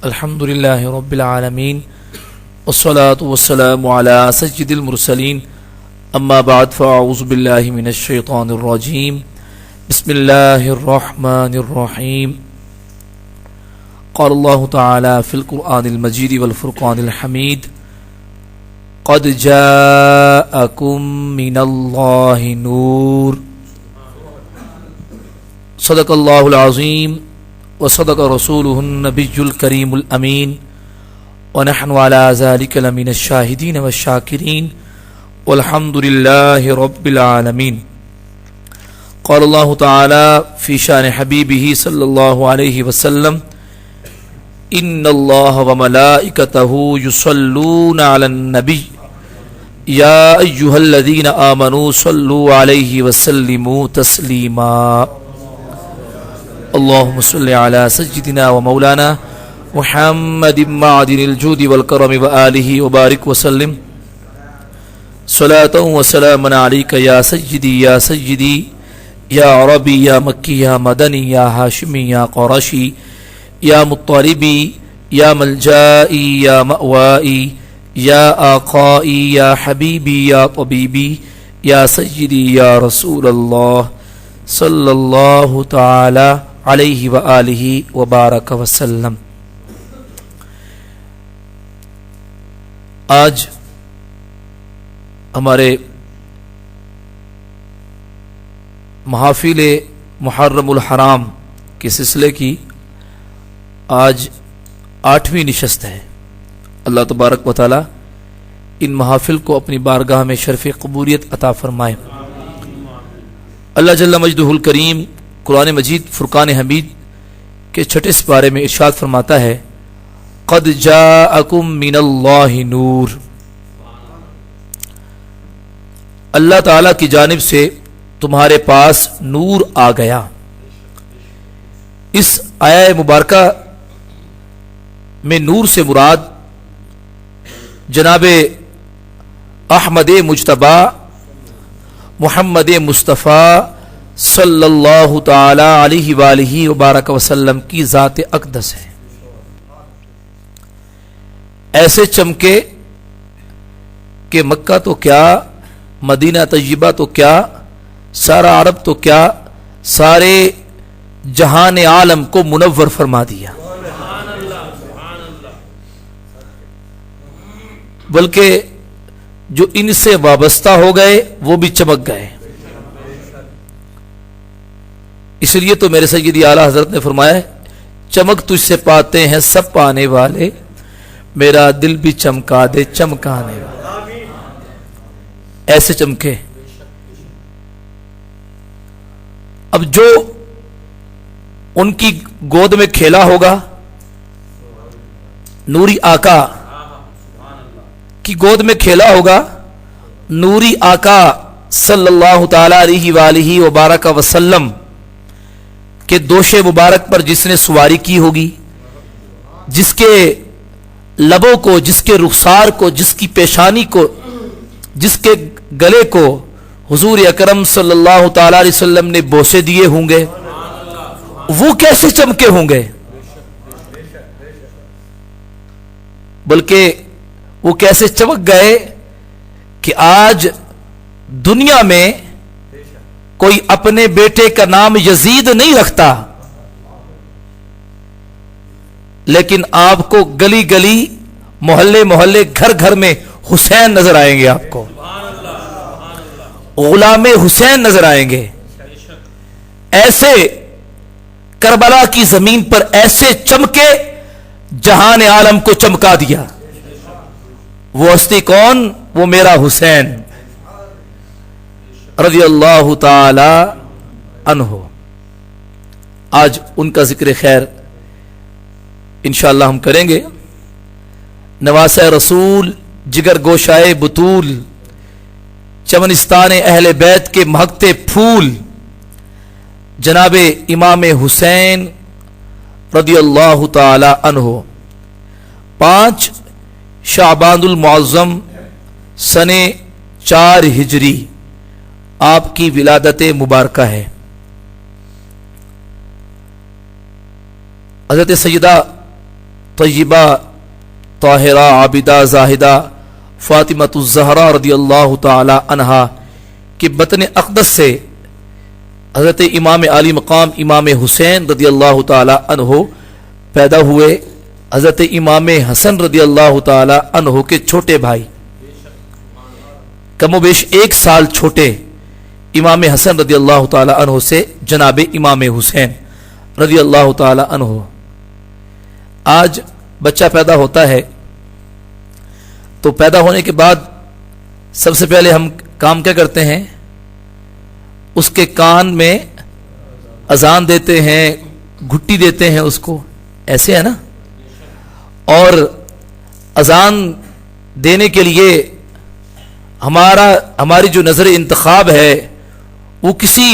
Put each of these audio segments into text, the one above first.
الحمدللہ رب العالمین والصلاة والسلام علی سید المرسلین اما بعد فاعوذ باللہ من الشیطان الرجیم بسم اللہ الرحمن الرحیم قال اللہ تعالی فی القرآن المجید والفرقان الحمید قد جاءکم من اللہ نور صدق اللہ العظیم وصدق رسوله النبی الکریم الامین ونحن على ذلك لمن الشاہدین والشاکرین والحمد للہ رب العالمین. قال اللہ تعالی فی شان حبیبہ صلی اللہ علیہ وسلم ان اللہ وملائکتہ یصلون علی النبی یا ایہا الذین آمنوا صلوا علیہ وسلموا تسلیما. اللهم صل على سيدنا ومولانا محمد معدن الجود والكرم وآله وبارك وسلم صلاة وسلاما عليك يا سيدي يا عربي يا مكي يا مدني يا هاشمي يا قرشي يا مطلبي يا ملجائي يا مأوائي يا آقائي يا حبيبي يا طبيبي يا سيدي يا رسول الله صلى الله تعالى علیہ وآلہ وبارک وسلم. آج ہمارے محافل محرم الحرام کے سلسلے کی آج 8ویں نشست ہے. اللہ تبارک و تعالی ان محافل کو اپنی بارگاہ میں شرف قبولیت عطا فرمائے. اللہ جل مجدہ الکریم قرآن مجید فرقان حمید کے 6 سپارے میں ارشاد فرماتا ہے قد جاءکم من اللہ نور. اللہ تعالی کی جانب سے تمہارے پاس نور آ گیا. اس آیہ مبارکہ میں نور سے مراد جناب احمد مجتبی محمد مصطفیٰ صلی اللہ تعالی علیہ وآلہ وبارک وسلم کی ذات اقدس ہے. ایسے چمکے کہ مکہ تو کیا، مدینہ طیبہ تو کیا، سارا عرب تو کیا، سارے جہان عالم کو منور فرما دیا. بلکہ جو ان سے وابستہ ہو گئے وہ بھی چمک گئے. اس لیے تو میرے سیدی اعلیٰ حضرت نے فرمایا چمک تجھ سے پاتے ہیں سب پانے والے، میرا دل بھی چمکا دے چمکانے والے. ایسے چمکے. اب جو ان کی گود میں کھیلا ہوگا، نوری آقا کی گود میں کھیلا ہوگا، نوری آقا صلی اللہ تعالی علیہ وآلہ وبارک وسلم کہ دوش مبارک پر جس نے سواری کی ہوگی، جس کے لبوں کو، جس کے رخسار کو، جس کی پیشانی کو، جس کے گلے کو حضور اکرم صلی اللہ تعالی علیہ وسلم نے بوسے دیے ہوں گے، وہ کیسے چمکے ہوں گے. بلکہ وہ کیسے چمک گئے کہ آج دنیا میں کوئی اپنے بیٹے کا نام یزید نہیں رکھتا، لیکن آپ کو گلی گلی، محلے محلے، گھر گھر میں حسین نظر آئیں گے. آپ کو غلام حسین نظر آئیں گے. ایسے کربلا کی زمین پر ایسے چمکے، جہان عالم کو چمکا دیا. وہ ہستی کون؟ وہ میرا حسین رضی اللہ تعالی عنہ. آج ان کا ذکر خیر انشاءاللہ ہم کریں گے. نواسہ رسول، جگر گوشائے بطول، چمنستان اہل بیت کے مہکتے پھول، جناب امام حسین رضی اللہ تعالی عنہ. 5 شعبان المعظم سن 4 ہجری آپ کی ولادت مبارکہ ہے. حضرت سیدہ طیبہ طاہرہ عابدہ زاہدہ فاطمۃ الزہرا رضی اللہ تعالی عنہا کہ بطن اقدس سے حضرت امام علی مقام امام حسین رضی اللہ تعالی عنہ پیدا ہوئے، حضرت امام حسن رضی اللہ تعالی عنہ کے چھوٹے بھائی، کم و بیش 1 سال چھوٹے امام حسن رضی اللہ تعالی عنہ سے جناب امام حسین رضی اللہ تعالی عنہ۔ آج بچہ پیدا ہوتا ہے تو پیدا ہونے کے بعد سب سے پہلے ہم کام کیا کرتے ہیں؟ اس کے کان میں اذان دیتے ہیں، گھٹی دیتے ہیں اس کو، ایسے ہے نا؟ اور اذان دینے کے لیے ہماری جو نظر انتخاب ہے وہ کسی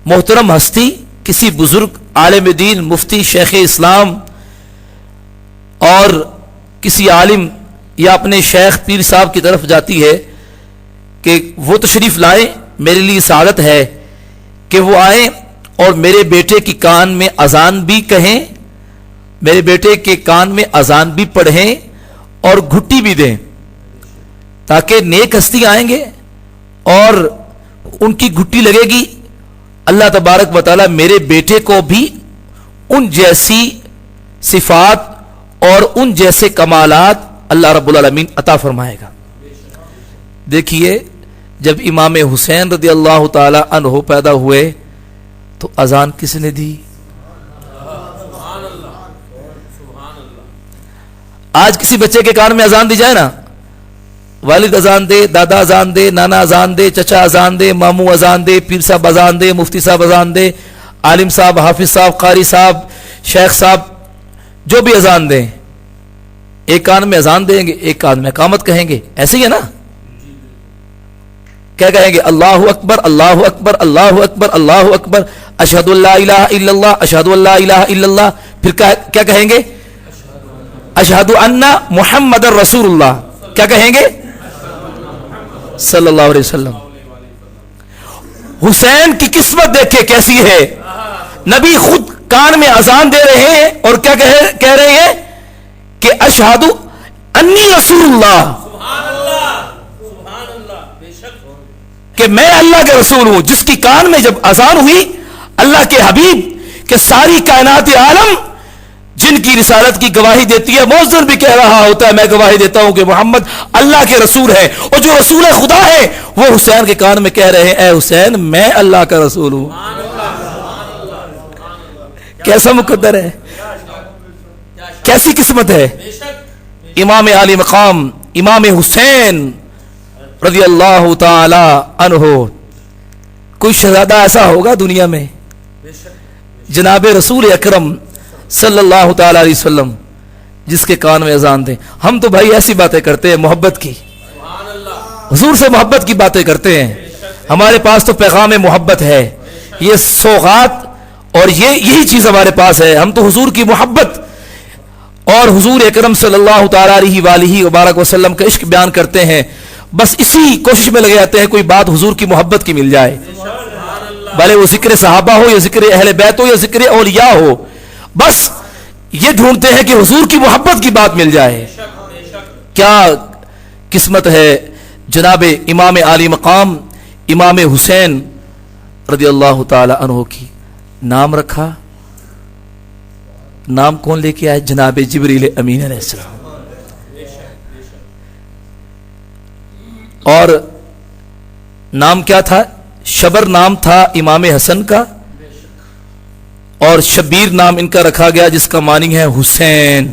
محترم ہستی، کسی بزرگ عالم دین، مفتی، شیخ اسلام اور کسی عالم یا اپنے شیخ پیر صاحب کی طرف جاتی ہے کہ وہ تشریف لائیں، میرے لیے سعادت ہے کہ وہ آئیں اور میرے بیٹے کی کان میں اذان بھی کہیں، میرے بیٹے کے کان میں اذان بھی پڑھیں اور گھٹی بھی دیں، تاکہ نیک ہستی آئیں گے اور ان کی گھٹی لگے گی، اللہ تبارک و تعالی میرے بیٹے کو بھی ان جیسی صفات اور ان جیسے کمالات اللہ رب العالمین عطا فرمائے گا۔ دیکھیے جب امام حسین رضی اللہ تعالی عنہ پیدا ہوئے تو اذان کس نے دی؟ آج کسی بچے کے کان میں اذان دی جائے نا، والد اذان دے، دادا اذان دے، نانا اذان دے، چچا اذان دے، ماموں اذان دے، پیر صاحب اذان دے، مفتی صاحب اذان دے، عالم صاحب، حافظ صاحب، قاری صاحب، شیخ صاحب، جو بھی اذان دیں، ایک کان میں اذان دیں گے، ایک کان میں اقامت کہیں گے، ایسے ہی ہے نا؟ کیا کہیں گے؟ اللہ اکبر، اللہ اکبر، اللہ اکبر، اللہ اکبر، اشہد اللہ الہ الا اللہ، اشہد اللہ الہ الا اللہ، پھر کیا کہیں گے؟ اشہد ان محمد رسول اللہ، کیا کہیں گے؟ صلی اللہ علیہ وسلم۔ حسین کی قسمت دیکھے کیسی ہے، نبی خود کان میں اذان دے رہے ہیں اور کیا کہہ رہے ہیں کہ اشہد انی رسول اللہ، کہ میں اللہ کے رسول ہوں، جس کی کان میں جب اذان ہوئی اللہ کے حبیب کہ ساری کائنات عالم جن کی رسالت کی گواہی دیتی ہے، مؤذن بھی کہہ رہا ہوتا ہے میں گواہی دیتا ہوں کہ محمد اللہ کے رسول ہے، اور جو رسول خدا ہے وہ حسین کے کان میں کہہ رہے ہیں اے حسین میں اللہ کا رسول ہوں۔ کیسا مقدر ہے، کیسی قسمت ہے۔ امام علی مقام امام حسین رضی اللہ تعالی عنہ، کوئی شہزادہ ایسا ہوگا دنیا میں جناب رسول اکرم صلی اللہ تعالی علیہ وسلم جس کے کان میں اذان دیں؟ ہم تو بھائی ایسی باتیں کرتے ہیں محبت کی، حضور سے محبت کی باتیں کرتے ہیں، ہمارے پاس تو پیغام محبت ہے، یہ سوغات اور یہی چیز ہمارے پاس ہے، ہم تو حضور کی محبت اور حضور اکرم صلی اللہ تعالی علیہ وآلہ وبارک وسلم کا عشق بیان کرتے ہیں، بس اسی کوشش میں لگے جاتے ہیں کوئی بات حضور کی محبت کی مل جائے، بھلے وہ ذکر صحابہ ہو یا ذکر اہل بیت ہو یا ذکر اولیاء ہو، بس یہ ڈھونڈتے ہیں کہ حضور کی محبت کی بات مل جائے۔ کیا قسمت ہے جناب امام علی مقام امام حسین رضی اللہ تعالی عنہ کی۔ نام رکھا، نام کون لے کے آئے؟ جناب جبریل امین علیہ السلام۔ اور نام کیا تھا؟ شبر نام تھا امام حسن کا، اور شبیر نام ان کا رکھا گیا جس کا معنی ہے حسین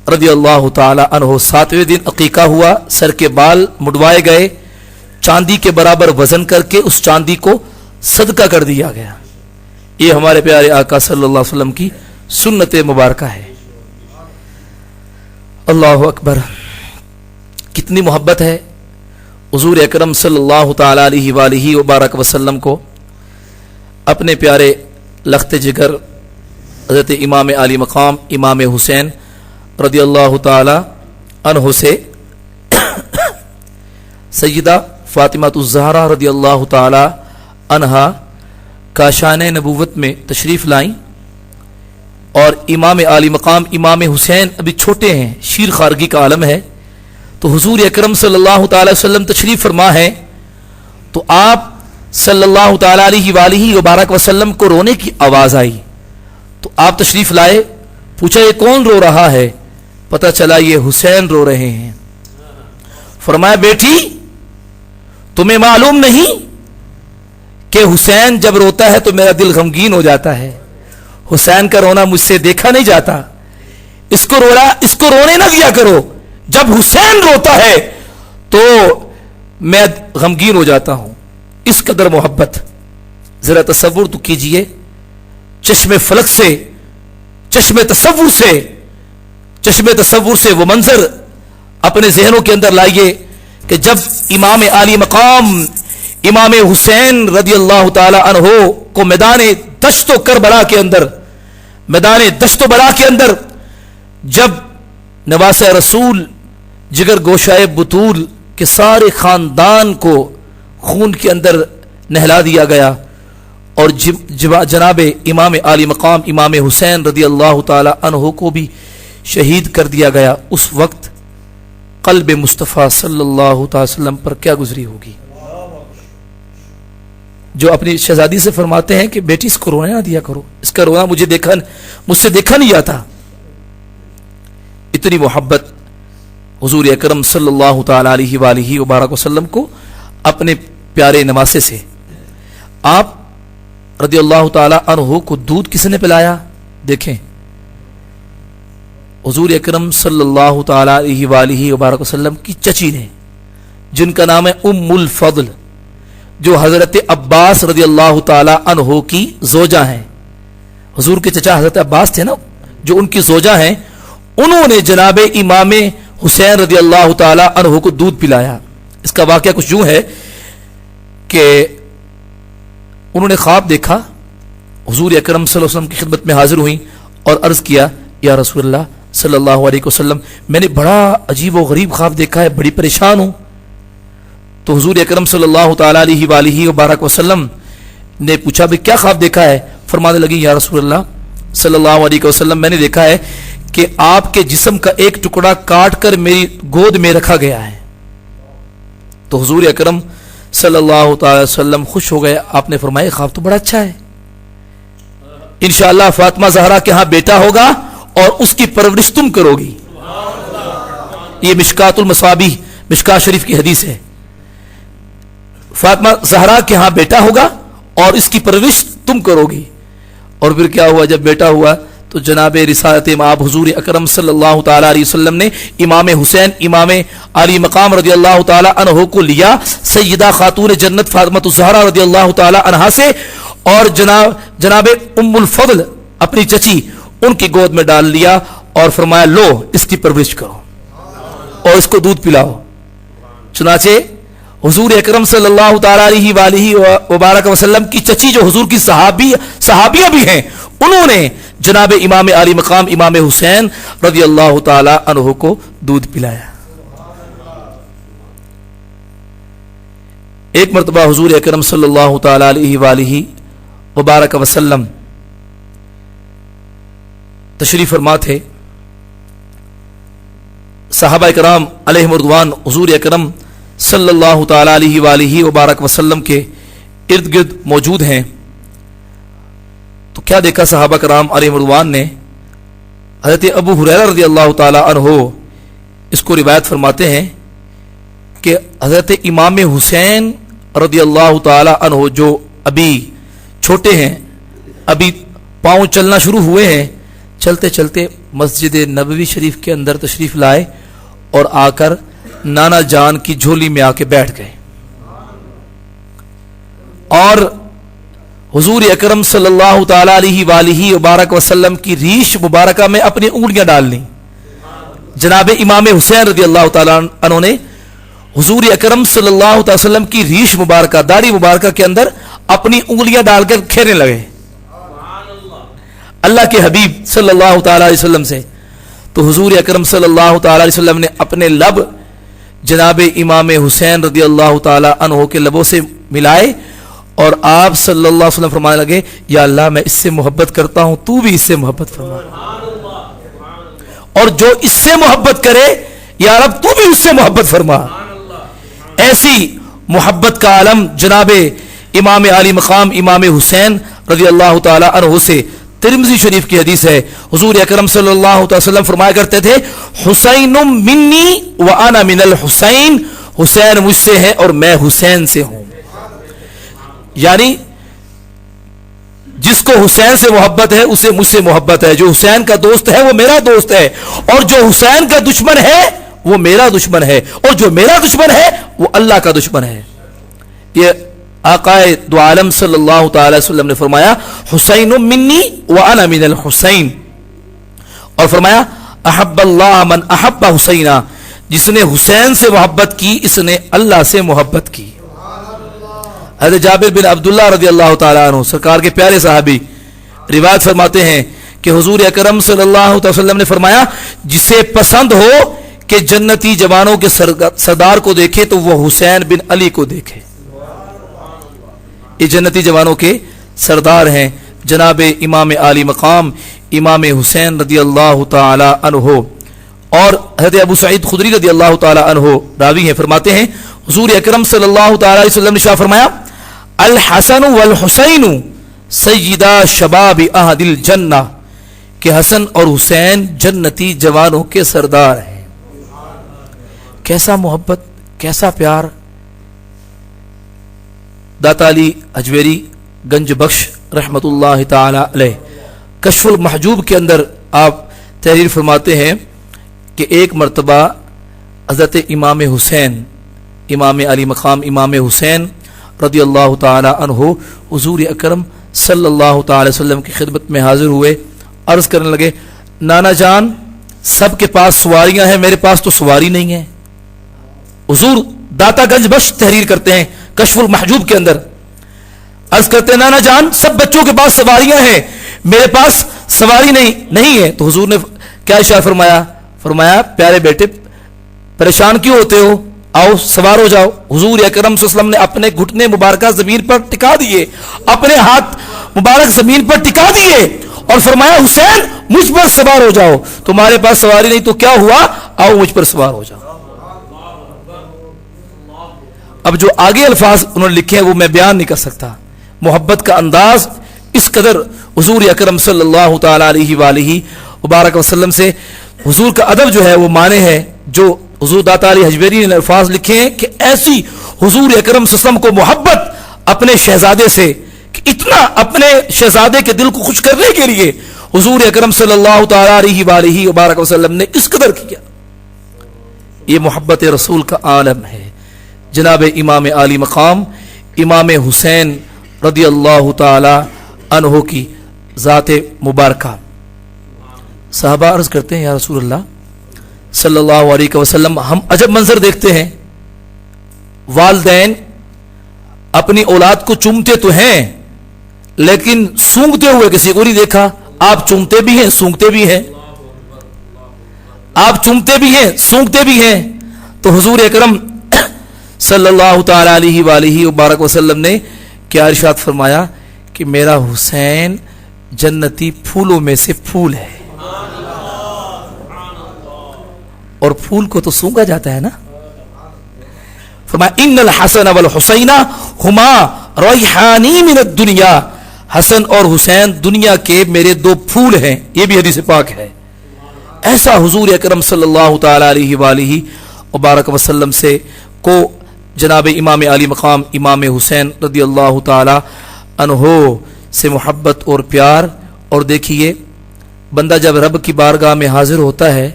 رضی اللہ تعالی عنہ۔ 7ویں دن عقیقہ ہوا، سر کے بال مڈوائے گئے، چاندی کے برابر وزن کر کے اس چاندی کو صدقہ کر دیا گیا۔ یہ ہمارے پیارے آقا صلی اللہ علیہ وسلم کی سنت مبارکہ ہے۔ اللہ اکبر، کتنی محبت ہے حضور اکرم صلی اللہ تعالی علیہ وآلہ وبارک وسلم کو اپنے پیارے لخت جگر حضرت امام علی مقام امام حسین رضی اللہ تعالی عنہ سے سیدہ فاطمہ الزہرا رضی اللہ تعالی عنہا کاشان نبوت میں تشریف لائیں، اور امام عالی مقام امام حسین ابھی چھوٹے ہیں، شیر خارگی کا عالم ہے، تو حضور اکرم صلی اللہ تعالی وسلم تشریف فرما ہے، تو آپ صلی اللہ تعالی علیہ وآلہ وبارک وسلم کو رونے کی آواز آئی، تو آپ تشریف لائے، پوچھا یہ کون رو رہا ہے؟ پتہ چلا یہ حسین رو رہے ہیں۔ فرمایا بیٹی تمہیں معلوم نہیں کہ حسین جب روتا ہے تو میرا دل غمگین ہو جاتا ہے، حسین کا رونا مجھ سے دیکھا نہیں جاتا، اس کو رونے نہ دیا کرو، جب حسین روتا ہے تو میں غمگین ہو جاتا ہوں۔ اس قدر محبت، ذرا تصور تو کیجئے، چشم فلک سے، چشم تصور سے وہ منظر اپنے ذہنوں کے اندر لائیے کہ جب امام عالی مقام امام حسین رضی اللہ تعالی عنہ کو میدان دشت و کربلا کے اندر جب نواس رسول جگر گوشائے بطول کے سارے خاندان کو خون کے اندر نہلا دیا گیا اور جناب امام عالی مقام امام حسین رضی اللہ تعالی عنہ کو بھی شہید کر دیا گیا، اس وقت قلب مصطفیٰ صلی اللہ تعالی وسلم پر کیا گزری ہوگی؟ جو اپنی شہزادی سے فرماتے ہیں کہ بیٹی اس کو رونے نہ دیا کرو، اس کا رونا مجھ سے دیکھا نہیں جاتا۔ اتنی محبت حضور اکرم صلی اللہ تعالی علیہ وآلہ وبارک وسلم کو اپنے پیارے نواسے سے۔ آپ رضی اللہ تعالی عنہ کو دودھ کس نے پلایا؟ دیکھیں حضور اکرم صلی اللہ تعالی علیہ وآلہ وبارک وسلم کی چچی نے، جن کا نام ہے ام الفضل، جو حضرت عباس رضی اللہ تعالی عنہ کی زوجہ ہیں۔ حضور کے چچا حضرت عباس تھے نا، جو ان کی زوجہ ہیں، انہوں نے جناب امام حسین رضی اللہ تعالی عنہ کو دودھ پلایا۔ اس کا واقعہ کچھ یوں ہے کہ انہوں نے خواب دیکھا، حضور اکرم صلی اللہ علیہ وسلم کی خدمت میں حاضر ہوئیں اور عرض کیا یا رسول اللہ صلی اللہ علیہ وسلم میں نے بڑا عجیب و غریب خواب دیکھا ہے، بڑی پریشان ہوں۔ تو حضور اکرم صلی اللہ تعالی علیہ وآلہ وبارک وسلم نے پوچھا بھی کیا خواب دیکھا ہے؟ فرمانے لگی یا رسول اللہ صلی اللہ علیہ وسلم میں نے دیکھا ہے کہ آپ کے جسم کا ایک ٹکڑا کاٹ کر میری گود میں رکھا گیا ہے۔ تو حضور اکرم صلی اللہ تعالی وسلم خوش ہو گئے، آپ نے فرمایا خواب تو بڑا اچھا ہے، انشاءاللہ فاطمہ زہرا کے ہاں بیٹا ہوگا اور اس کی پرورش تم کرو گی۔ یہ مشکات المصابیح، مشکات شریف کی حدیث ہے۔ فاطمہ زہرا کے ہاں بیٹا ہوگا اور اس کی پرورش تم کرو گی۔ اور پھر کیا ہوا؟ جب بیٹا ہوا تو جناب رسالت مآب حضور اکرم صلی اللہ تعالی علیہ وسلم نے امام حسین امام علی مقام رضی اللہ تعالی عنہ کو لیا سیدہ خاتون جنت فاطمہ الزہرا رضی اللہ تعالی عنہا سے، اور جناب ام الفضل اپنی چچی ان کی گود میں ڈال لیا اور فرمایا لو اس کی پرورش کرو اور اس کو دودھ پلاؤ۔ چنانچہ حضور اکرم صلی اللہ تعالی علیہ وآلہ وبارک وسلم کی چچی جو حضور کی صحابیہ بھی ہیں، انہوں نے جناب امام علی مقام امام حسین رضی اللہ تعالی عنہ کو دودھ پلایا۔ ایک مرتبہ حضور اکرم صلی اللہ تعالی علیہ وآلہ وبارک وسلم تشریف فرما تھے، صحابہ کرام علیہم رضوان حضور اکرم صلی اللہ تعالی علیہ وآلہ وبارک وسلم کے ارد گرد موجود ہیں۔ تو کیا دیکھا صحابہ کرام علیہم رضوان نے؟ حضرت ابو ہریرہ رضی اللہ تعالی عنہ اس کو روایت فرماتے ہیں کہ حضرت امام حسین رضی اللہ تعالی عنہ جو ابھی چھوٹے ہیں، ابھی پاؤں چلنا شروع ہوئے ہیں، چلتے چلتے مسجد نبوی شریف کے اندر تشریف لائے اور آ کر نانا جان کی جھولی میں آ کے بیٹھ گئے اور حضور اکرم صلی اللہ تعالی علیہ وآلہ وبارک وسلم کی ریش مبارکہ میں اپنی انگلیاں ڈال لیں۔ جناب امام حسین رضی اللہ تعالی عنہ نے حضور اکرم صلی اللہ تعالی وسلم کی ریش مبارکہ، داڑھی مبارکہ کے اندر اپنی انگلیاں ڈال کر کھیلنے لگے اللہ کے حبیب صلی اللہ تعالی علیہ وسلم سے۔ تو حضور اکرم صلی اللہ تعالی علیہ وسلم نے اپنے لب جناب امام حسین رضی اللہ تعالی عنہ کے لبوں سے ملائے اور آپ صلی اللہ علیہ وسلم فرمانے لگے یا اللہ میں اس سے محبت کرتا ہوں تو بھی اس سے محبت فرما, اور جو اس سے محبت کرے یا رب تو بھی اس سے محبت فرما. ایسی محبت کا عالم جناب امام علی مقام امام حسین رضی اللہ تعالی عنہ سے ترمذی شریف کی حدیث ہے, حضور اکرم صلی اللہ علیہ وسلم فرمایا کرتے تھے حسین منی وانا من الحسین, حسین مجھ سے ہے اور میں حسین سے ہوں. یعنی جس کو حسین سے محبت ہے اسے مجھ سے محبت ہے, جو حسین کا دوست ہے وہ میرا دوست ہے, اور جو حسین کا دشمن ہے وہ میرا دشمن ہے, اور جو میرا دشمن ہے وہ اللہ کا دشمن ہے. یہ آقائے دو عالم صلی اللہ تعالی وسلم نے فرمایا حسین منی وانا من الحسین, اور فرمایا احب اللہ من احب حسینا, جس نے حسین سے محبت کی اس نے اللہ سے محبت کی. حضرت جابر بن عبداللہ رضی اللہ تعالیٰ عنہ سرکار کے پیارے صحابی روایت فرماتے ہیں کہ حضور اکرم صلی اللہ علیہ وسلم نے فرمایا جسے پسند ہو کہ جنتی جوانوں کے سردار کو دیکھے تو وہ حسین بن علی کو دیکھے. یہ جنتی جوانوں کے سردار ہیں جناب امام علی مقام امام حسین رضی اللہ تعالی عنہ. اور حضرت ابو سعید خدری رضی اللہ تعالی عنہ راوی ہیں, فرماتے ہیں حضور اکرم صلی اللہ تعالی علیہ وسلم نے شاہ فرمایا الحسن والحسین سیدہ شباب اہل الجنہ, کہ حسن اور حسین جنتی جوانوں کے سردار ہیں. کیسا محبت, کیسا پیار. داتا علی اجویری گنج بخش رحمت اللہ تعالی علیہ کشف المحجوب کے اندر آپ تحریر فرماتے ہیں کہ ایک مرتبہ حضرت امام حسین امام علی مقام امام حسین رضی اللہ تعالی عنہ حضور اکرم صلی اللہ تعالی وسلم کی خدمت میں حاضر ہوئے, عرض کرنے لگے نانا جان سب کے پاس سواریاں ہیں, میرے پاس تو سواری نہیں ہے. حضور داتا گنج بخش تحریر کرتے ہیں کشف المحجوب کے اندر, عرض کرتے ہیں نانا جان سب بچوں کے پاس سواریاں ہیں, میرے پاس سواری نہیں ہے. تو حضور نے کیا ارشاد فرمایا, فرمایا پیارے بیٹے پریشان کیوں ہوتے ہو, آؤ سوار ہو جاؤ. حضور اکرم صلی اللہ علیہ وسلم نے اپنے گھٹنے مبارکہ زمین پر ٹکا دیے, اپنے ہاتھ مبارک زمین پر ٹکا دیے اور فرمایا حسین مجھ پر سوار ہو جاؤ, تمہارے پاس سواری نہیں تو کیا ہوا, آؤ مجھ پر سوار ہو جاؤ. اب جو آگے الفاظ انہوں نے لکھے ہیں وہ میں بیان نہیں کر سکتا. محبت کا انداز اس قدر حضور اکرم صلی اللہ تعالی علیہ وآلہ وبارک وسلم سے, حضور کا ادب جو ہے وہ مانے ہے. جو حضور داتا علی حجویری نے الفاظ لکھے ہیں کہ ایسی حضور اکرم صلی اللہ علیہ وسلم کو محبت اپنے شہزادے سے, کہ اتنا اپنے شہزادے کے دل کو خوش کرنے کے لیے حضور اکرم صلی اللہ تعالی علیہ وآلہ وبارک وسلم نے اس قدر کیا. یہ محبت رسول کا عالم ہے. جناب امام علی مقام امام حسین رضی اللہ تعالی عنہ کی ذات مبارکہ. صحابہ عرض کرتے ہیں یا رسول اللہ صلی اللہ علیہ وسلم ہم عجب منظر دیکھتے ہیں, والدین اپنی اولاد کو چومتے تو ہیں لیکن سونگتے ہوئے کسی کو نہیں دیکھا. آپ چومتے بھی ہیں سونگتے بھی ہیں, آپ چومتے بھی ہیں سونگتے بھی ہیں. تو حضور اکرم صلی اللہ تعالی علیہ وآلہ وبارک وسلم نے کیا ارشاد فرمایا کہ میرا حسین جنتی پھولوں میں سے پھول ہے, اور پھول کو تو سونگا جاتا ہے نا. فرمایا ان الحسن والحسین ہما ریحانی من الدنیا, حسن اور حسین دنیا کے میرے دو پھول ہیں. یہ بھی حدیث پاک ہے. ایسا حضور اکرم صلی اللہ تعالی علیہ وآلہ وبارک وسلم سے کو جناب امام علی مقام امام حسین رضی اللہ تعالی عنہ سے محبت اور پیار. اور دیکھیے بندہ جب رب کی بارگاہ میں حاضر ہوتا ہے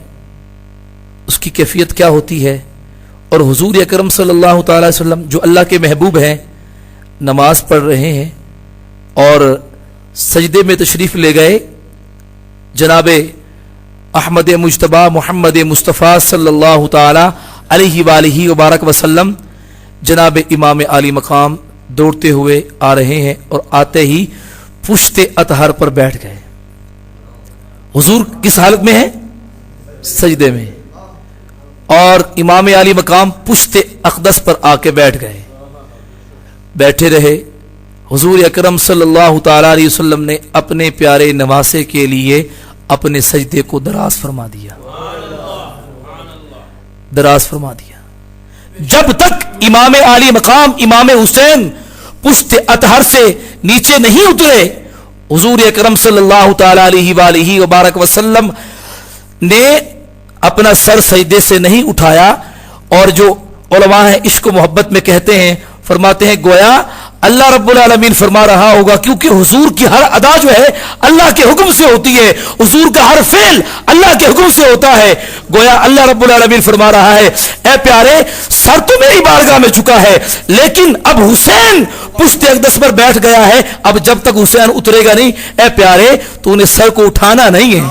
اس کی کیفیت کیا ہوتی ہے. اور حضور اکرم صلی اللہ تعالی وسلم جو اللہ کے محبوب ہیں نماز پڑھ رہے ہیں اور سجدے میں تشریف لے گئے, جناب احمد مجتبی محمد مصطفیٰ صلی اللہ تعالی علیہ وآلہ وبارک وسلم جناب امام علی مقام دوڑتے ہوئے آ رہے ہیں اور آتے ہی پشت اطہر پر بیٹھ گئے. حضور کس حالت میں ہیں, سجدے میں, اور امام علی مقام پشت اقدس پر آ کے بیٹھ گئے. بیٹھے رہے, حضور اکرم صلی اللہ تعالی علیہ وسلم نے اپنے پیارے نواسے کے لیے اپنے سجدے کو دراز فرما دیا، دراز فرما دیا۔ جب تک امام علی مقام امام حسین پشت اطہر سے نیچے نہیں اترے، حضور اکرم صلی اللہ تعالی علیہ وآلہ وبارک وسلم نے اپنا سر سجدے سے نہیں اٹھایا۔ اور جو علماء ہیں عشق و محبت میں کہتے ہیں، فرماتے ہیں گویا اللہ رب العالمین فرما رہا ہوگا، کیونکہ حضور کی ہر ادا جو ہے اللہ کے حکم سے ہوتی ہے، حضور کا ہر فعل اللہ کے حکم سے ہوتا ہے، گویا اللہ رب العالمین فرما رہا ہے اے پیارے سر تو میری بارگاہ میں چکا ہے، لیکن اب حسین پشت اقدس پر بیٹھ گیا ہے، اب جب تک حسین اترے گا نہیں اے پیارے تو انہیں سر کو اٹھانا نہیں ہے۔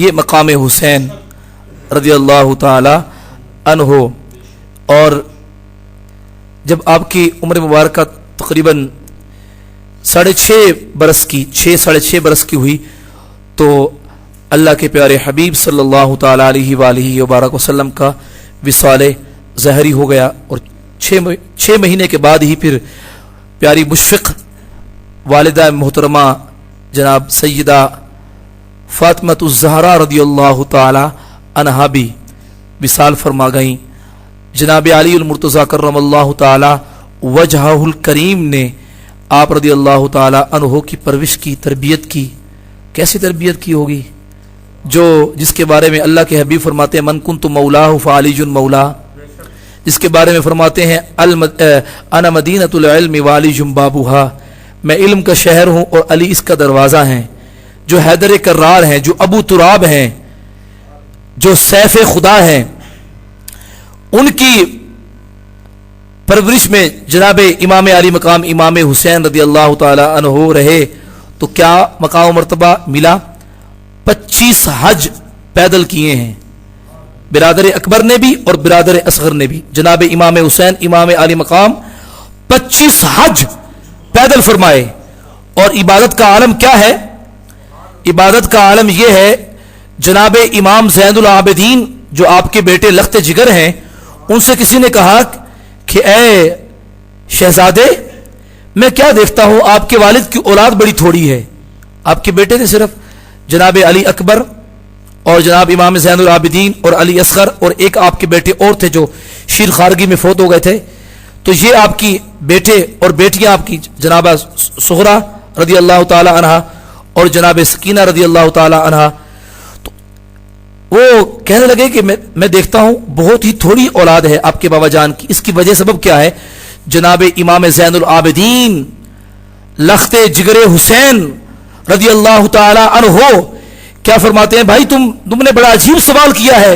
یہ مقام حسین رضی اللہ تعالی عنہ۔ اور جب آپ کی عمر مبارکہ تقریباً 6.5 برس کی 6.5 برس کی ہوئی تو اللہ کے پیارے حبیب صلی اللہ تعالی علیہ وآلہ وبارک وسلم کا وصال ظاہری ہو گیا، اور 6 مہینے کے بعد ہی پھر پیاری مشفق والدہ محترمہ جناب سیدہ فاطمہ الزہرا رضی اللہ تعالی عنہا بھی وصال فرما گئیں۔ جناب علی المرتضیٰ کرم اللہ تعالی وجہہ الکریم نے آپ رضی اللہ تعالی عنہ کی پرورش کی، تربیت کی۔ کیسی تربیت کی ہوگی؟ جس کے بارے میں اللہ کے حبیب فرماتے ہیں من کنت مولاہ فعلی مولا، جس کے بارے میں فرماتے ہیں انا مدینۃ العلم وعلی بابھا، میں علم کا شہر ہوں اور علی اس کا دروازہ ہیں، جو حیدر کرار ہیں، جو ابو تراب ہیں، جو سیف خدا ہیں، ان کی پرورش میں جناب امام علی مقام امام حسین رضی اللہ تعالی عنہ رہے تو کیا مقام و مرتبہ ملا؟ 25 حج پیدل کیے ہیں برادر اکبر نے بھی اور برادر اصغر نے بھی، جناب امام حسین امام علی مقام 25 حج پیدل فرمائے۔ اور عبادت کا عالم کیا ہے؟ عبادت کا عالم یہ ہے، جناب امام زین العابدین جو آپ کے بیٹے لخت جگر ہیں، ان سے کسی نے کہا کہ اے شہزادے میں کیا دیکھتا ہوں آپ کے والد کی اولاد بڑی تھوڑی ہے، آپ کے بیٹے تھے صرف جناب علی اکبر اور جناب امام زین العابدین اور علی اصغر، اور ایک آپ کے بیٹے اور تھے جو شیر خارگی میں فوت ہو گئے تھے، تو یہ آپ کی بیٹے اور بیٹیاں آپ کی جناب صغرا رضی اللہ تعالی عنہا اور جناب سکینہ رضی اللہ تعالی عنہا، تو وہ کہنے لگے کہ میں دیکھتا ہوں بہت ہی تھوڑی اولاد ہے آپ کے بابا جان کی، اس کی وجہ سبب کیا ہے؟ جناب امام زین العابدین لخت جگر حسین رضی اللہ تعالی عنہ کیا فرماتے ہیں بھائی تم نے بڑا عجیب سوال کیا ہے،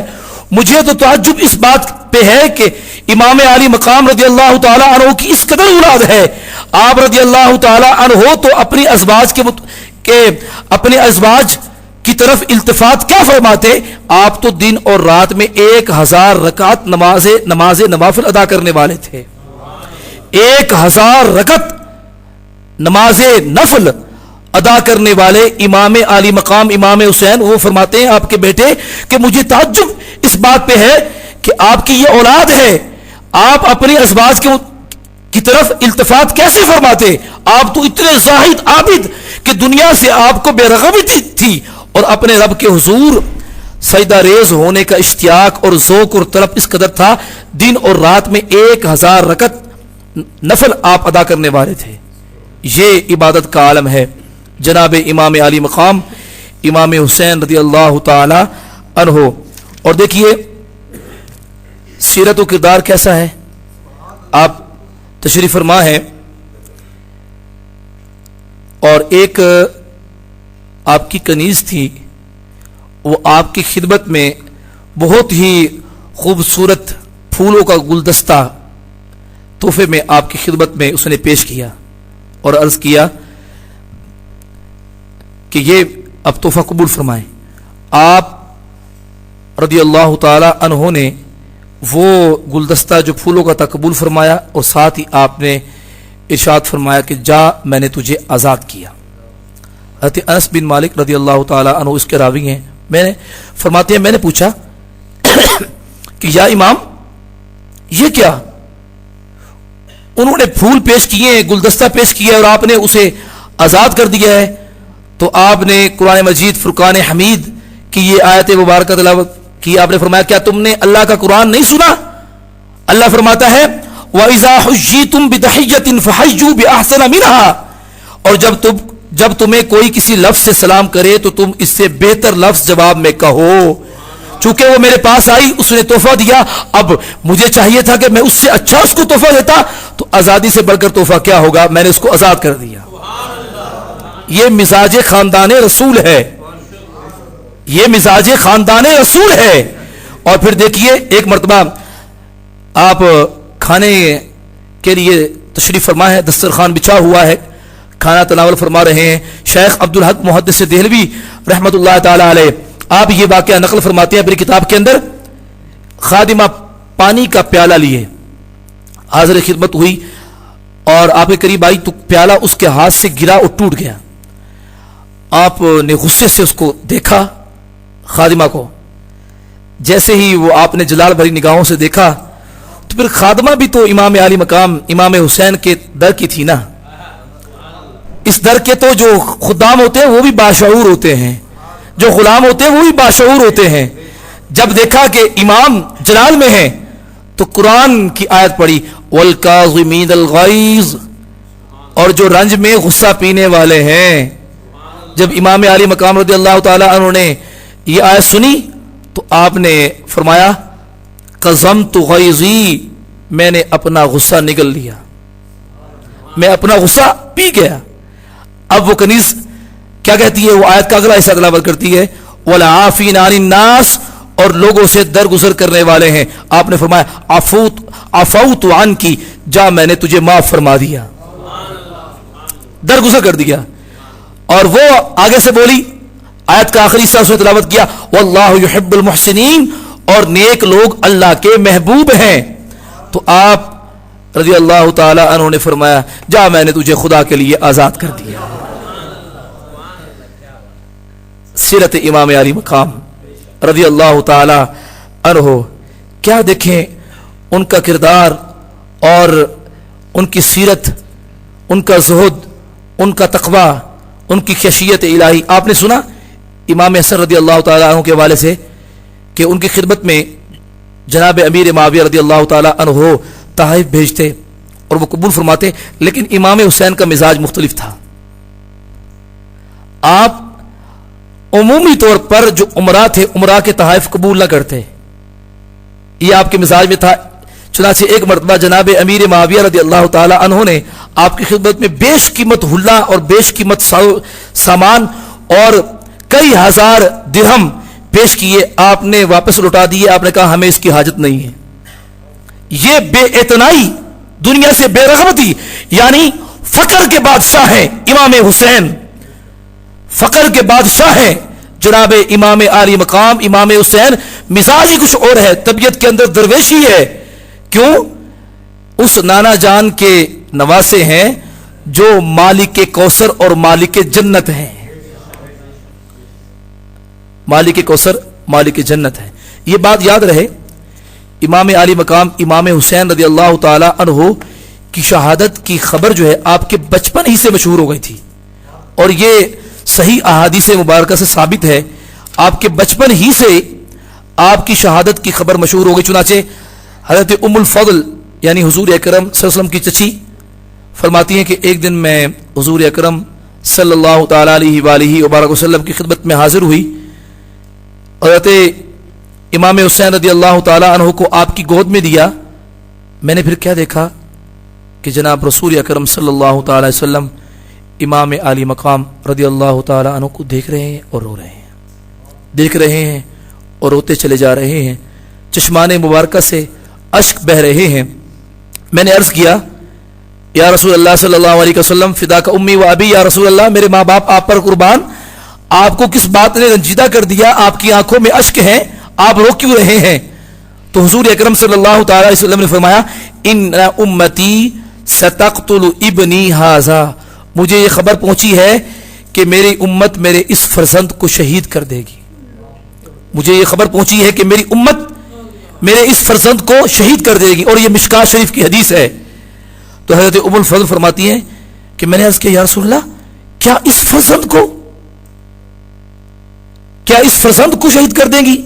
مجھے تو تعجب اس بات پہ ہے کہ امام علی مقام رضی اللہ تعالی عنہ کی اس قدر اولاد ہے، آپ رضی اللہ تعالی عنہ تو اپنی ازواج کی طرف التفات کیا فرماتے؟ آپ تو دن اور رات میں 1000 رکعت نماز نوافل ادا کرنے والے تھے، 1000 رکعت نماز نفل ادا کرنے والے امام علی مقام امام حسین، وہ فرماتے ہیں آپ کے بیٹے کہ مجھے تعجب اس بات پہ ہے کہ آپ کی یہ اولاد ہے، آپ اپنی ازواج کی طرف التفات کیسے فرماتے؟ آپ تو اتنے زاہد عابد کہ دنیا سے آپ کو بے رغبتی تھی، اور اپنے رب کے حضور سجدہ ریز ہونے کا اشتیاق اور ذوق اور طلب اس قدر تھا، دن اور رات میں 1000 رکعت نفل آپ ادا کرنے والے تھے۔ یہ عبادت کا عالم ہے جناب امام علی مقام امام حسین رضی اللہ تعالی عنہ۔ اور دیکھیے سیرت و کردار کیسا ہے، آپ تشریف فرما ہے، اور ایک آپ کی کنیز تھی، وہ آپ کی خدمت میں بہت ہی خوبصورت پھولوں کا گلدستہ تحفے میں آپ کی خدمت میں اس نے پیش کیا اور عرض کیا کہ یہ اب تحفہ قبول فرمائیں۔ آپ رضی اللہ تعالی عنہ نے وہ گلدستہ جو پھولوں کا تھا قبول فرمایا، اور ساتھ ہی آپ نے ارشاد فرمایا کہ جا میں نے تجھے آزاد کیا۔ حضرت انس بن مالک رضی اللہ تعالی عنہ اس کے راوی ہیں، فرماتے ہیں میں نے پوچھا کہ یا امام یہ کیا؟ انہوں نے پھول پیش کیے ہیں, گلدستہ پیش کیا ہے, اور آپ نے اسے آزاد کر دیا ہے, تو آپ نے قرآن مجید فرقان حمید کی یہ آیت مبارکہ تلاوت کی. آپ نے فرمایا کیا تم نے اللہ کا قرآن نہیں سنا؟ اللہ فرماتا ہے وَإِذَا حُجِّيتُمْ بِتَحِيَّةٍ فَحَيُّوا بِأَحْسَنَ مِنْهَا, اور جب تمہیں کوئی کسی لفظ سے سلام کرے تو تم اس سے بہتر لفظ جواب میں کہو. چونکہ وہ میرے پاس آئی, اس نے تحفہ دیا, اب مجھے چاہیے تھا کہ میں اس سے اچھا اس کو تحفہ دیتا, تو آزادی سے بڑھ کر تحفہ کیا ہوگا, میں نے اس کو آزاد کر دیا. یہ مزاج خاندان رسول ہے, یہ مزاج خاندان رسول ہے. اور پھر دیکھیے ایک مرتبہ آپ کھانے کے لیے تشریف فرما ہے, دسترخوان بچھا ہوا ہے, کھانا تناول فرما رہے ہیں. شیخ عبدالحق محدث دہلوی رحمۃ اللہ تعالی علیہ آپ یہ واقعہ نقل فرماتے ہیں اپنی کتاب کے اندر. خادمہ پانی کا پیالہ لیے حاضر خدمت ہوئی اور آپ کے قریب آئی تو پیالہ اس کے ہاتھ سے گرا اور ٹوٹ گیا. آپ نے غصے سے اس کو دیکھا خادمہ کو, جیسے ہی وہ آپ نے جلال بھری نگاہوں سے دیکھا تو پھر خادمہ بھی تو امام علی مقام امام حسین کے در کی تھی نا. اس در کے تو جو خدام ہوتے ہیں وہ بھی باشعور ہوتے ہیں, جو غلام ہوتے ہیں وہ بھی باشعور ہوتے ہیں. جب دیکھا کہ امام جلال میں ہیں تو قرآن کی آیت پڑھی والکاظمین الغیظ, اور جو رنج میں غصہ پینے والے ہیں. جب امام علی مقام رضی اللہ تعالی عنہ نے یہ آیت سنی تو آپ نے فرمایا قزمت غیظی, میں نے اپنا غصہ نگل لیا, میں اپنا غصہ پی گیا. اب وہ کنیز کیا کہتی ہے, وہ آیت کا اگلا حصہ تلاوت کرتی ہے والعافین عن الناس, اور لوگوں سے درگزر کرنے والے ہیں. آپ نے فرمایا عفوت عنکی, جا میں نے تجھے معاف فرما دیا, درگزر کر دیا. اور وہ آگے سے بولی, آیت کا آخری حصہ اس نے تلاوت کیا واللہ یحب المحسنین, اور نیک لوگ اللہ کے محبوب ہیں. تو آپ رضی اللہ تعالی عنہ نے فرمایا جا میں نے تجھے خدا کے لیے آزاد کر دیا. سیرت امام علی مقام رضی اللہ تعالی عنہ, کیا دیکھیں ان کا کردار اور ان کی سیرت, ان کا زہد, ان کا تقوی, ان کی خشیت الہی. آپ نے سنا امام حسن رضی اللہ تعالی عنہ کے حوالے سے کہ ان کی خدمت میں جناب امیر معاویہ رضی اللہ تعالی عنہ تحائف بھیجتے اور وہ قبول فرماتے, لیکن امام حسین کا مزاج مختلف تھا. آپ عمومی طور پر جو عمرہ تھے عمرہ کے تحائف قبول نہ کرتے, یہ آپ کے مزاج میں تھا. چنانچہ ایک مرتبہ جناب امیر معاویہ رضی اللہ تعالی عنہ نے آپ کی خدمت میں بیش قیمت حلہ اور بیش قیمت سامان اور کئی ہزار درہم پیش کیے. آپ نے واپس لوٹا دیے. آپ نے کہا ہمیں اس کی حاجت نہیں ہے. یہ بے اعتنائی, دنیا سے بے رغبتی, یعنی فقر کے بادشاہ ہیں امام حسین, فقر کے بادشاہ ہیں جناب امام علی مقام امام حسین. مزاج ہی کچھ اور ہے, طبیعت کے اندر درویشی ہے. کیوں؟ اس نانا جان کے نواسے ہیں جو مالک کوثر اور مالک جنت ہیں. مالک کوثر مالک جنت ہے. یہ بات یاد رہے. امام علی مقام امام حسین رضی اللہ تعالی عنہ کی شہادت کی خبر جو ہے آپ کے بچپن ہی سے مشہور ہو گئی تھی, اور یہ صحیح احادیث مبارکہ سے ثابت ہے. آپ کے بچپن ہی سے آپ کی شہادت کی خبر مشہور ہو گئی. چنانچہ حضرت ام الفضل یعنی حضور اکرم صلی اللہ علیہ وسلم کی چچی فرماتی ہیں کہ ایک دن میں حضور اکرم صلی اللہ تعالی علیہ وآلہ وبارک وسلم کی خدمت میں حاضر ہوئی. حضرت امام حسین رضی اللہ تعالی عنہ کو آپ کی گود میں دیا. میں نے پھر کیا دیکھا کہ جناب رسول اکرم صلی اللہ تعالی علیہ وسلم امام علی مقام رضی اللہ تعالی عنہ کو دیکھ رہے ہیں اور رو رہے ہیں, دیکھ رہے ہیں اور روتے چلے جا رہے ہیں. چشمان مبارکہ سے اشک بہ رہے ہیں. میں نے عرض کیا یا رسول اللہ صلی اللہ علیہ وسلم فدا کا امی و ابی, یا رسول اللہ میرے ماں باپ آپ پر قربان, آپ کو کس بات نے رنجیدہ کر دیا, آپ کی آنکھوں میں اشک ہیں, آپ رو کیوں رہے ہیں؟ تو حضور اکرم صلی اللہ تعالی علیہ وسلم نے فرمایا ان امتی ستقتل ابنی ھذا, مجھے یہ خبر پہنچی ہے کہ میری امت میرے اس فرزند کو شہید کر دے گی. مجھے یہ خبر پہنچی ہے کہ میری امت میرے اس فرزند کو شہید کر دے گی, اور یہ مشکات شریف کی حدیث ہے. تو حضرت ام الفضل فرماتی ہیں کہ میں نے عرض کیا یا رسول اللہ کیا اس فرزند کو شہید کر دیں گی؟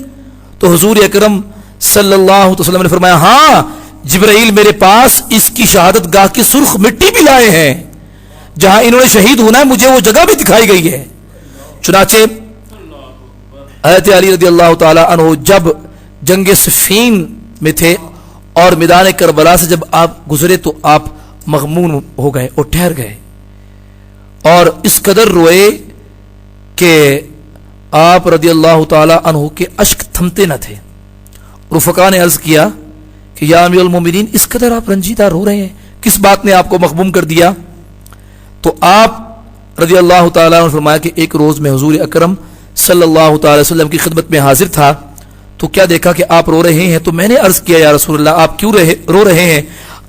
تو حضور اکرم صلی اللہ علیہ وسلم نے فرمایا ہاں جبرائیل میرے پاس اس کی شہادت گاہ کی سرخ مٹی بھی لائے ہیں، جہاں انہوں نے شہید ہونا ہے مجھے وہ جگہ بھی دکھائی گئی ہے۔ چنانچہ حضرت علی رضی اللہ تعالی عنہ جب جنگ صفین میں تھے اور میدان کربلا سے جب آپ گزرے تو آپ مغمون ہو گئے اور ٹھہر گئے اور اس قدر روئے کہ آپ رضی اللہ تعالی عنہ کے اشک تھمتے نہ تھے۔ رفقا نے عرض کیا کہ یا امیر المومنین اس قدر آپ رنجیدہ رو رہے ہیں، کس بات نے آپ کو مغموم کر دیا؟ تو آپ رضی اللہ تعالی عنہ نے فرمایا کہ ایک روز میں حضور اکرم صلی اللہ تعالی وسلم کی خدمت میں حاضر تھا تو کیا دیکھا کہ آپ رو رہے ہیں، تو میں نے عرض کیا یا رسول اللہ آپ کیوں رو رہے ہیں؟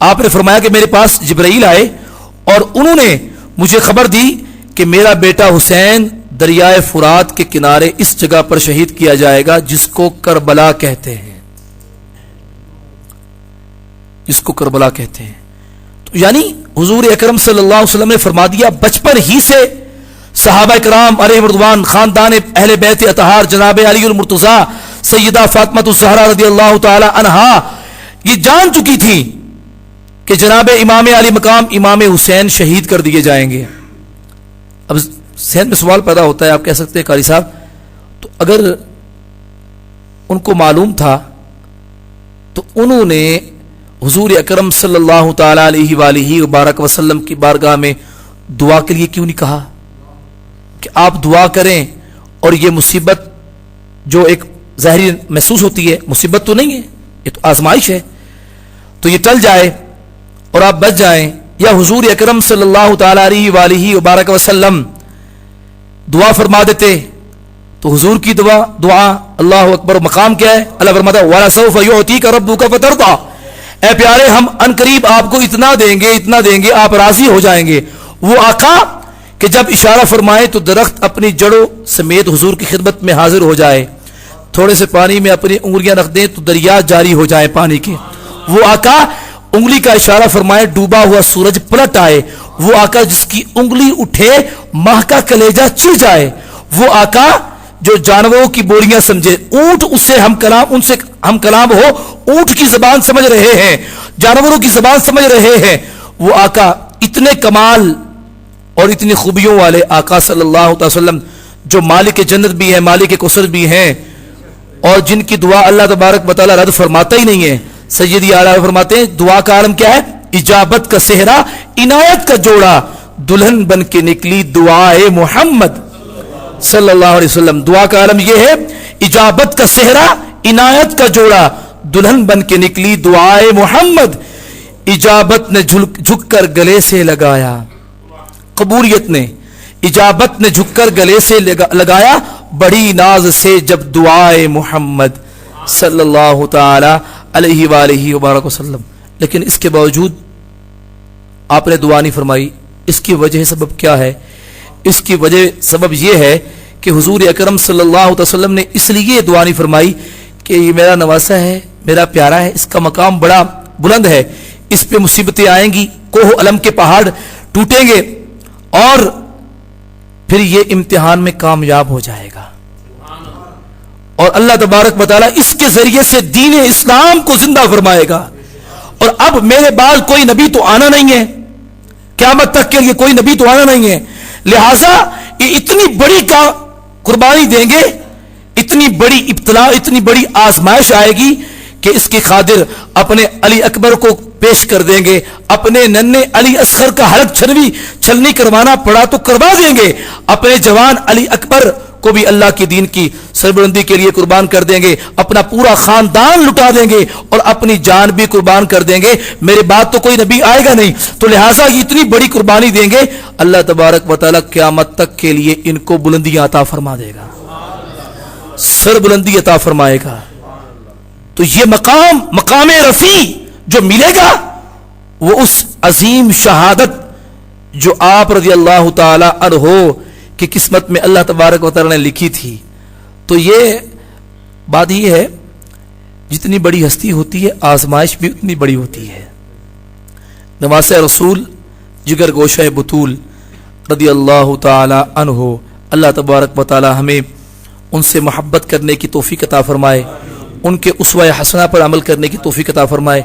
آپ نے فرمایا کہ میرے پاس جبرائیل آئے اور انہوں نے مجھے خبر دی کہ میرا بیٹا حسین دریائے فرات کے کنارے اس جگہ پر شہید کیا جائے گا جس کو کربلا کہتے ہیں، جس کو کربلا کہتے ہیں۔ تو یعنی حضور اکرم صلی اللہ علیہ وسلم نے فرما دیا بچپن ہی سے صحابہ کرام علیہ رضوان، خاندان اہل بیت اطہار جناب علی المرتضی سیدہ فاطمہ الزہرا رضی اللہ تعالی عنہا یہ جان چکی تھی کہ جناب امام علی مقام امام حسین شہید کر دیے جائیں گے۔ اب ذہن میں سوال پیدا ہوتا ہے، آپ کہہ سکتے ہیں قاری صاحب تو اگر ان کو معلوم تھا تو انہوں نے حضور اکرم صلی اللہ تعالی علیہ وآلہ وبارک وسلم کی بارگاہ میں دعا کے لیے کیوں نہیں کہا کہ آپ دعا کریں اور یہ مصیبت جو ایک ظاہری محسوس ہوتی ہے مصیبت تو نہیں ہے، یہ تو آزمائش ہے، تو یہ ٹل جائے اور آپ بچ جائیں، یا حضور اکرم صلی اللہ تعالی علیہ وآلہ وبارک وسلم دعا فرما دیتے تو حضور کی دعا اللہ اکبر مقام کیا ہے؟ اللہ فرماتا ہے وَلَسَوْفَ يُعْتِيكَ رَبُّكَ فَتَرْضَىٰ، اے پیارے ہم ان قریب آپ کو اتنا دیں گے آپ راضی ہو جائیں گے۔ وہ آقا کہ جب اشارہ فرمائے تو درخت اپنی جڑوں سمیت حضور کی خدمت میں حاضر ہو جائے، تھوڑے سے پانی میں اپنی انگلیاں رکھ دیں تو دریا جاری ہو جائے پانی کے۔ وہ آقا انگلی کا اشارہ فرمائے ڈوبا ہوا سورج پلٹ آئے۔ وہ آقا جس کی انگلی اٹھے ماہ کا کلیجہ چڑ جائے۔ وہ آقا جو جانوروں کی بولیاں سمجھے، اونٹ اس سے ہم کلام ہو، اونٹ کی زبان سمجھ رہے ہیں، جانوروں کی زبان سمجھ رہے ہیں۔ وہ آقا اتنے کمال اور اتنی خوبیوں والے آقا صلی اللہ علیہ وسلم جو مالک جنت بھی ہیں، مالک کوثر بھی ہیں، اور جن کی دعا اللہ تبارک و تعالی رد فرماتا ہی نہیں ہے۔ سیدی اعلیٰ فرماتے ہیں دعا کا عالم کیا ہے؟ اجابت کا صحرا، عنایت کا جوڑا، دلہن بن کے نکلی دعائے محمد صلی اللہ علیہ وسلم۔ دعا کا عالم یہ ہے اجابت کا صحرا، عنایت کا جوڑا، دلہن بن کے نکلی دعائے محمد۔ اجابت نے جھک کر گلے سے لگایا، قبولیت نے اجابت نے جھک کر گلے سے لگایا، بڑی ناز سے جب دعائے محمد صلی اللہ تعالی علیہ وآلہ وبارک وسلم۔ لیکن اس کے باوجود آپ نے دعا نہیں فرمائی۔ اس کی وجہ سبب کیا ہے؟ اس کی وجہ سبب یہ ہے کہ حضور اکرم صلی اللہ علیہ وسلم نے اس لیے دعا نہیں فرمائی کہ یہ میرا نواسا ہے، میرا پیارا ہے، اس کا مقام بڑا بلند ہے، اس پہ مصیبتیں آئیں گی، کوہ علم کے پہاڑ ٹوٹیں گے اور پھر یہ امتحان میں کامیاب ہو جائے گا، اور اللہ تبارک و تعالی اس کے ذریعے سے دین اسلام کو زندہ فرمائے گا۔ اور اب میرے بعد کوئی نبی تو آنا نہیں ہے، قیامت تک کے لیے کوئی نبی تو آنا نہیں ہے، لہذا یہ اتنی بڑی قربانی دیں گے، اتنی بڑی ابتلا، اتنی بڑی آزمائش آئے گی کہ اس کی خاطر اپنے علی اکبر کو پیش کر دیں گے، اپنے ننھے علی اصغر کا حلق چھلنی کروانا پڑا تو کروا دیں گے، اپنے جوان علی اکبر کو بھی اللہ کی دین کی سربلندی کے لیے قربان کر دیں گے، اپنا پورا خاندان لٹا دیں گے اور اپنی جان بھی قربان کر دیں گے۔ میرے بعد تو کوئی نبی آئے گا نہیں، تو لہٰذا یہ اتنی بڑی قربانی دیں گے، اللہ تبارک و تعالیٰ قیامت تک کے لیے ان کو بلندیاں عطا فرما دے گا، سر بلندی عطا فرمائے گا۔ تو یہ مقام رفیع جو ملے گا وہ اس عظیم شہادت جو آپ رضی اللہ تعالی عنہ کی قسمت میں اللہ تبارک و تعالی نے لکھی تھی۔ تو یہ بات یہ ہے جتنی بڑی ہستی ہوتی ہے آزمائش بھی اتنی بڑی ہوتی ہے، نواس رسول جگر گوشہ بطول رضی اللہ تعالی عنہ، اللہ تبارک و تعالی ہمیں ان سے محبت کرنے کی توفیق عطا فرمائے، ان کے اسوہ حسنہ پر عمل کرنے کی توفیق عطا فرمائے۔